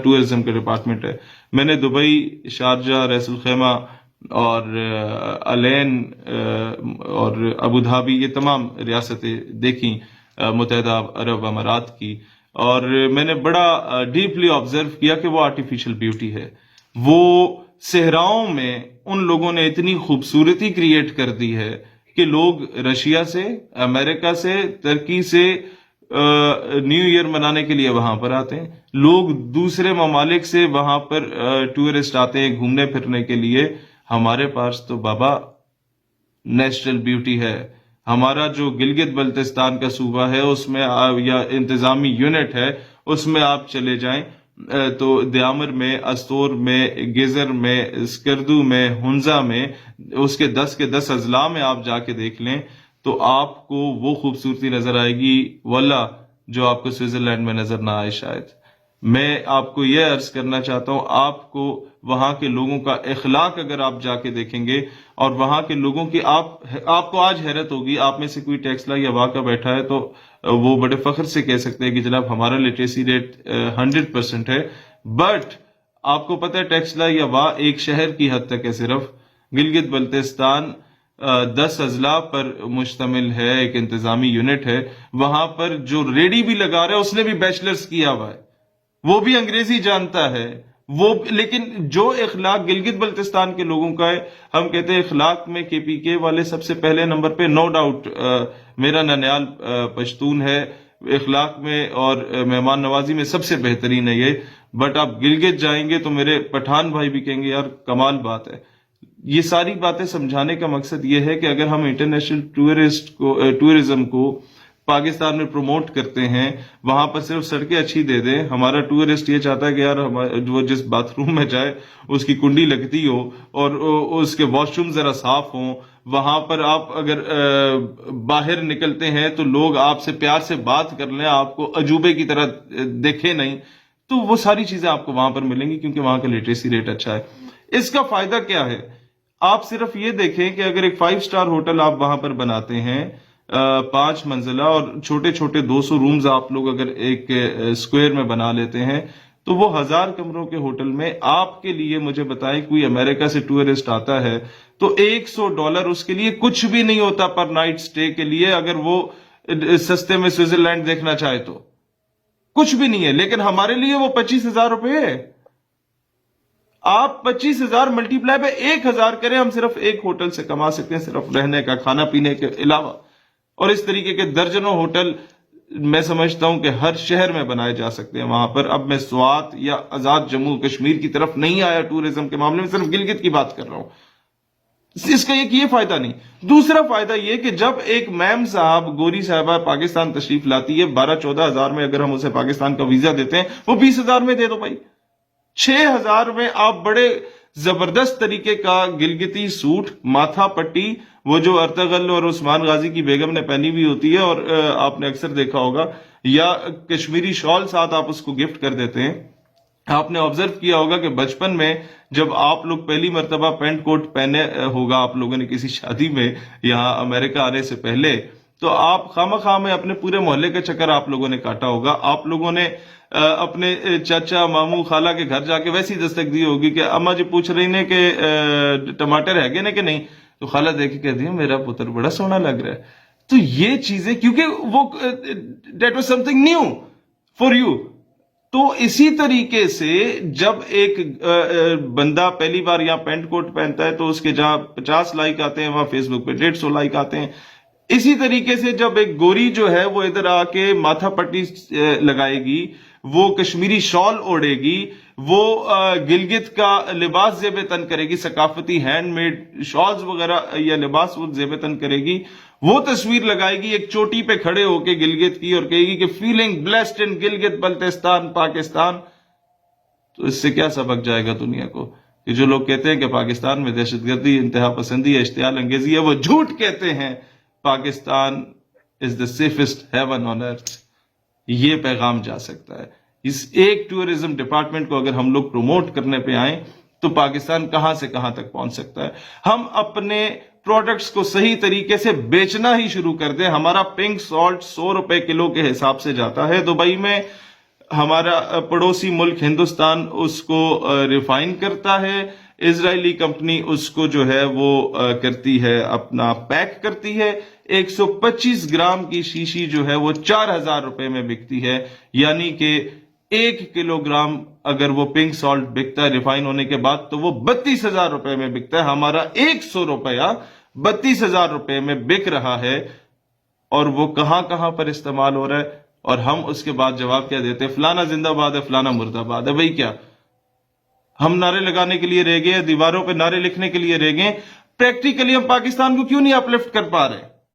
Tourism کا department ہے. میں نے دبئی، شارجہ، ریس الخیمہ اور الین اور ابو دھابی، یہ تمام ریاستیں دیکھیں متحدہ عرب امارات کی، اور میں نے بڑا ڈیپلی آبزرو کیا کہ وہ آرٹیفیشل بیوٹی ہے. وہ صحراؤں میں ان لوگوں نے اتنی خوبصورتی کریٹ کر دی ہے کہ لوگ رشیا سے، امریکہ سے، ترکی سے نیو ایئر منانے کے لیے وہاں پر آتے ہیں. لوگ دوسرے ممالک سے وہاں پر ٹورسٹ آتے ہیں گھومنے پھرنے کے لیے. ہمارے پاس تو بابا نیچرل بیوٹی ہے. ہمارا جو گلگت بلتستان کا صوبہ ہے اس میں یا انتظامی یونٹ ہے اس میں آپ چلے جائیں تو دیامر میں، استور میں، گیزر میں، اسکردو میں، ہنزا میں، اس کے 10 اضلاع میں آپ جا کے دیکھ لیں تو آپ کو وہ خوبصورتی نظر آئے گی واللہ جو آپ کو سوئٹزرلینڈ میں نظر نہ آئے شاید. میں آپ کو یہ عرض کرنا چاہتا ہوں، آپ کو وہاں کے لوگوں کا اخلاق اگر آپ جا کے دیکھیں گے اور وہاں کے لوگوں کی آپ کو آج حیرت ہوگی. آپ میں سے کوئی ٹیکسلا یا واہ کا بیٹھا ہے تو وہ بڑے فخر سے کہہ سکتے ہیں کہ جناب ہمارا لٹریسی ریٹ 100% ہے. بٹ آپ کو پتہ ہے ٹیکسلا یا واہ ایک شہر کی حد تک ہے. صرف گلگت بلتستان 10 اضلاع پر مشتمل ہے، ایک انتظامی یونٹ ہے. وہاں پر جو ریڈی بھی لگا رہا ہے اس نے بھی بیچلرز کیا ہوا ہے، وہ بھی انگریزی جانتا ہے. لیکن جو اخلاق گلگت بلتستان کے لوگوں کا ہے، ہم کہتے ہیں اخلاق میں کے پی کے والے سب سے پہلے نمبر پہ. نو ڈاؤٹ میرا ننیال پشتون ہے، اخلاق میں اور مہمان نوازی میں سب سے بہترین ہے یہ. بٹ آپ گلگت جائیں گے تو میرے پٹھان بھائی بھی کہیں گے یار کمال بات ہے. یہ ساری باتیں سمجھانے کا مقصد یہ ہے کہ اگر ہم انٹرنیشنل ٹورزم کو پاکستان میں پروموٹ کرتے ہیں، وہاں پر صرف سڑکیں اچھی دے دیں. ہمارا ٹورسٹ یہ چاہتا ہے کہ یار وہ جس باتھ روم میں جائے اس کی کنڈی لگتی ہو اور اس کے واش روم ذرا صاف ہوں. وہاں پر آپ اگر باہر نکلتے ہیں تو لوگ آپ سے پیار سے بات کر لیں، آپ کو عجوبے کی طرح دیکھے نہیں. تو وہ ساری چیزیں آپ کو وہاں پر ملیں گی کیونکہ وہاں کا لٹریسی ریٹ اچھا ہے. اس کا فائدہ کیا ہے؟ آپ صرف یہ دیکھیں کہ اگر ایک 5 اسٹار ہوٹل آپ وہاں پر بناتے ہیں 5 منزلہ اور چھوٹے چھوٹے 200 رومز آپ لوگ اگر ایک اسکوائر میں بنا لیتے ہیں تو وہ 1000 کمروں کے ہوٹل میں آپ کے لیے، مجھے بتائیں کوئی امریکہ سے ٹورسٹ آتا ہے تو $100 اس کے لیے کچھ بھی نہیں ہوتا پر نائٹ سٹے کے لیے. اگر وہ سستے میں سوئٹزرلینڈ دیکھنا چاہے تو کچھ بھی نہیں ہے. لیکن ہمارے لیے وہ 25,000 روپے ہے. آپ 25,000 ملٹی پلائی پہ 1,000 کریں، ہم صرف ایک ہوٹل سے کما سکتے ہیں، صرف رہنے کا، کھانا پینے کے علاوہ. اور اس طریقے کے درجنوں ہوٹل میں سمجھتا ہوں کہ ہر شہر میں بنائے جا سکتے ہیں وہاں پر. اب میں سوات یا آزاد جموں کشمیر کی طرف نہیں آیا ٹورزم کے معاملے میں، صرف گلگت کی بات کر رہا ہوں. اس کا ایک یہ فائدہ نہیں. دوسرا فائدہ یہ کہ جب ایک میم صاحب، گوری صاحبہ پاکستان تشریف لاتی ہے 12-14 ہزار میں، اگر ہم اسے پاکستان کا ویزا دیتے ہیں وہ 20,000 میں دے دو بھائی. 6,000 میں آپ بڑے زبردست طریقے کا گلگتی سوٹ، ماتھا پٹی، وہ جو ارطغرل اور عثمان غازی کی بیگم نے پہنی ہوئی ہوتی ہے اور آپ نے اکثر دیکھا ہوگا، یا کشمیری شال ساتھ آپ اس کو گفٹ کر دیتے ہیں. آپ نے آبزرو کیا ہوگا کہ بچپن میں جب آپ لوگ پہلی مرتبہ پینٹ کوٹ پہنے ہوگا آپ لوگوں نے کسی شادی میں یہاں امریکہ آنے سے پہلے، تو آپ خواہ میں اپنے پورے محلے کا چکر آپ لوگوں نے کاٹا ہوگا. آپ لوگوں نے اپنے چاچا، ماموں، خالہ کے گھر جا کے ویسی دستک دی ہوگی کہ اما جی پوچھ رہی نے کہ ٹماٹر ہے کہ نہیں، تو خالہ دیکھ کے کہہ دی میرا پتر بڑا سونا لگ رہا ہے. تو یہ چیزیں کیونکہ وہ that was some thing new for you. تو اسی طریقے سے جب ایک بندہ پہلی بار یہاں پینٹ کوٹ پہنتا ہے تو اس کے جہاں 50 لائک آتے ہیں وہاں فیس بک پہ 150 لائک آتے ہیں. اسی طریقے سے جب ایک گوری جو ہے وہ ادھر آ کے ماتھا پٹی لگائے گی، وہ کشمیری شال اوڑھے گی، وہ گلگت کا لباس زیب تن کرے گی، ثقافتی ہینڈ میڈ شالز وغیرہ یا لباس وہ زیب تن کرے گی، وہ تصویر لگائے گی ایک چوٹی پہ کھڑے ہو کے گلگت کی اور کہے گی کہ فیلنگ بلیسڈ ان گلگت بلتستان پاکستان. تو اس سے کیا سبق جائے گا دنیا کو کہ جو لوگ کہتے ہیں کہ پاکستان میں دہشت گردی، انتہا پسندی ہے، اشتعال انگیزی ہے، وہ جھوٹ کہتے ہیں. پاکستان از دا سیفسٹ ہیون آن ارتھ. یہ پیغام جا سکتا ہے. اس ایک ٹورزم ڈپارٹمنٹ کو اگر ہم لوگ پروموٹ کرنے پہ آئیں تو پاکستان کہاں سے کہاں تک پہنچ سکتا ہے. ہم اپنے پروڈکٹس کو صحیح طریقے سے بیچنا ہی شروع کر دیں. ہمارا پنک سالٹ 100 روپے کلو کے حساب سے جاتا ہے دبئی میں. ہمارا پڑوسی ملک ہندوستان اس کو ریفائن کرتا ہے، اسرائیلی کمپنی اس کو جو ہے وہ کرتی ہے، اپنا پیک کرتی ہے. 125 گرام کی شیشی جو ہے وہ 4,000 روپے میں بکتی ہے، یعنی کہ 1 کلو گرام اگر وہ پنک سالٹ بکتا ہے ریفائن ہونے کے بعد تو وہ 32,000 روپے میں بکتا ہے. ہمارا 100 روپیہ 32,000 روپے میں بک رہا ہے، اور وہ کہاں کہاں پر استعمال ہو رہا ہے، اور ہم اس کے بعد جواب کیا دیتے ہیں؟ فلانا زندہ باد ہے، فلانا مردہ باد ہے. بھئی کیا ہم نعرے لگانے کے لیے رہ گئے، دیواروں پہ نعرے لکھنے کے لیے رہ گئے؟ پریکٹیکلی ہم پاکستان کو کیوں نہیں اپلفٹ کر پا رہے؟